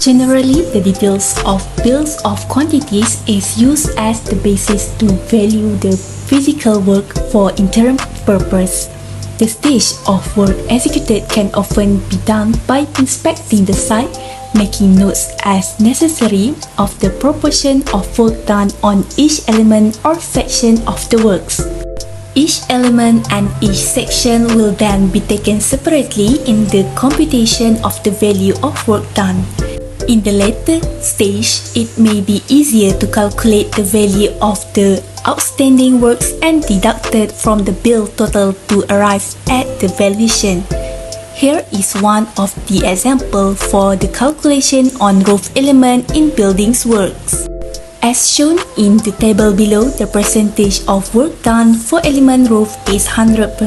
Generally, the details of bills of quantities is used as the basis to value the physical work for interim purpose. The stage of work executed can often be done by inspecting the site, making notes as necessary of the proportion of work done on each element or section of the works. Each element and each section will then be taken separately in the computation of the value of work done. In the later stage, it may be easier to calculate the value of the outstanding works and deduct it from the bill total to arrive at the valuation. Here is one of the examples for the calculation on roof element in buildings works. As shown in the table below, the percentage of work done for element roof is 100%.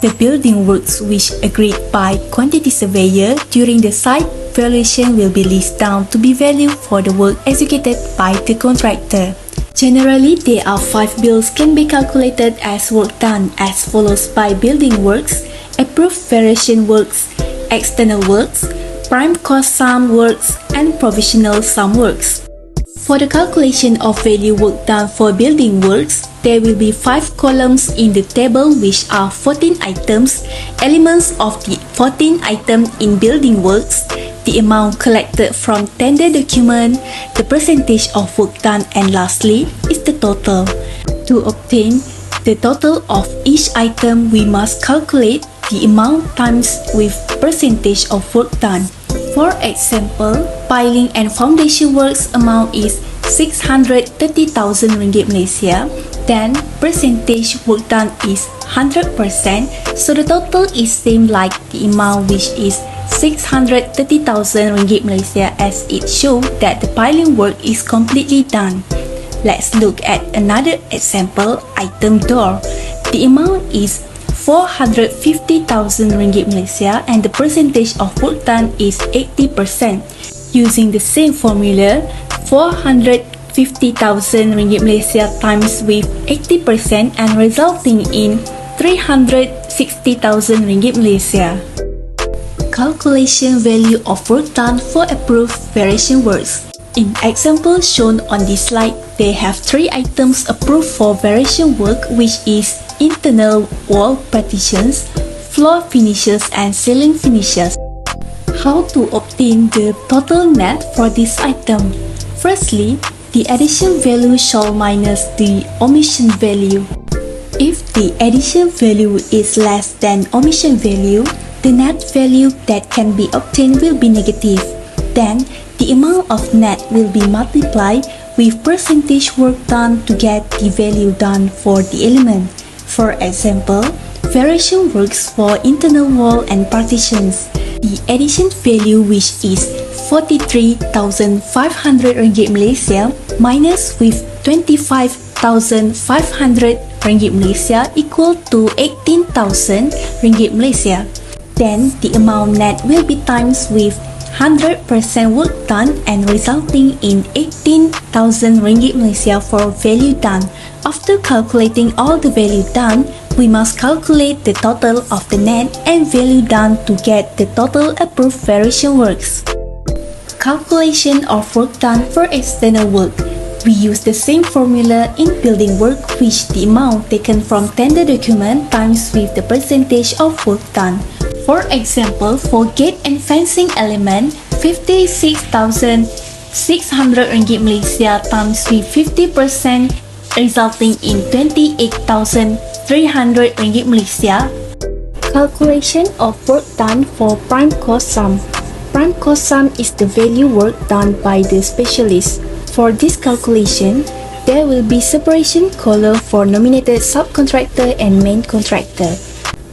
The building works which agreed by quantity surveyor during the site valuation will be listed down to be valued for the work executed by the contractor. Generally, there are 5 bills can be calculated as work done as follows by building works, approved variation works, external works, prime cost sum works, and provisional sum works. For the calculation of value work done for building works, there will be 5 columns in the table which are 14 items, elements of the 14 items in building works, the amount collected from tender document, the percentage of work done, and lastly is the total. To obtain the total of each item, we must calculate the amount times with percentage of work done. For example, piling and foundation works amount is 630,000 ringgit Malaysia, then percentage work done is 100%, so the total is same like the amount which is 630,000 ringgit Malaysia, as it shows that the piling work is completely done. Let's look at another example, item door. The amount is 450,000 ringgit Malaysia and the percentage of work done is 80%. Using the same formula, 450,000 ringgit Malaysia times with 80% and resulting in 360,000 ringgit Malaysia. Calculation value of work done for approved variation works. In example shown on this slide, they have 3 items approved for variation work, which is internal wall partitions, floor finishes, and ceiling finishes. How to obtain the total net for this item? Firstly, the addition value shall minus the omission value. If the addition value is less than omission value, the net value that can be obtained will be negative. Then, the amount of net will be multiplied with percentage work done to get the value done for the element. For example, variation works for internal wall and partitions. The addition value, which is 43,500 ringgit Malaysia minus with 25,500 ringgit Malaysia equal to 18,000 ringgit Malaysia. Then the amount net will be times with 100% work done and resulting in 18,000 ringgit Malaysia for value done. After calculating all the value done, we must calculate the total of the net and value done to get the total approved variation works. Calculation of work done for external work. We use the same formula in building work, which the amount taken from tender document times with the percentage of work done. For example, for gate and fencing element, 56,600 ringgit Malaysia times with 50% resulting in 28,300 ringgit Malaysia. Calculation of work done for prime cost sum. Prime cost sum is the value work done by the specialist. For this calculation, there will be separation column for nominated subcontractor and main contractor.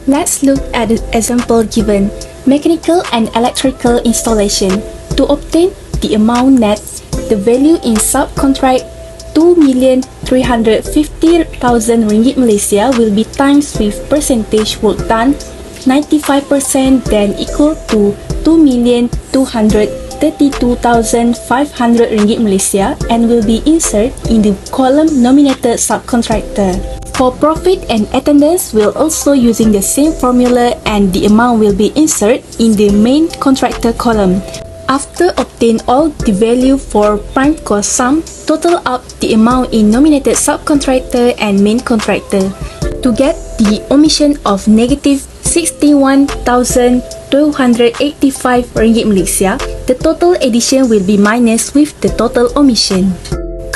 Let's look at the example given, mechanical and electrical installation. To obtain the amount net, the value in subcontract 2,350,000 ringgit Malaysia will be times with percentage work done 95%, then equal to 2,232,500 ringgit Malaysia and will be inserted in the column nominated subcontractor. For profit and attendance, we'll also using the same formula and the amount will be inserted in the main contractor column. After obtain all the value for prime cost sum, total up the amount in nominated subcontractor and main contractor to get the omission of negative 61,285 ringgit Malaysia. The total addition will be minus with the total omission.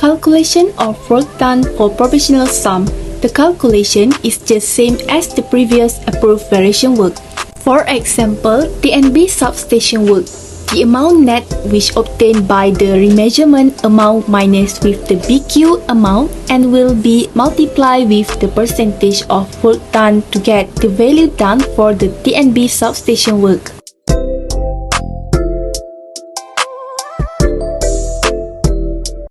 Calculation of work done for provisional sum. The calculation is just same as the previous approved variation work. For example, TNB substation work. The amount net which obtained by the remeasurement amount minus with the BQ amount and will be multiplied with the percentage of work done to get the value done for the TNB substation work.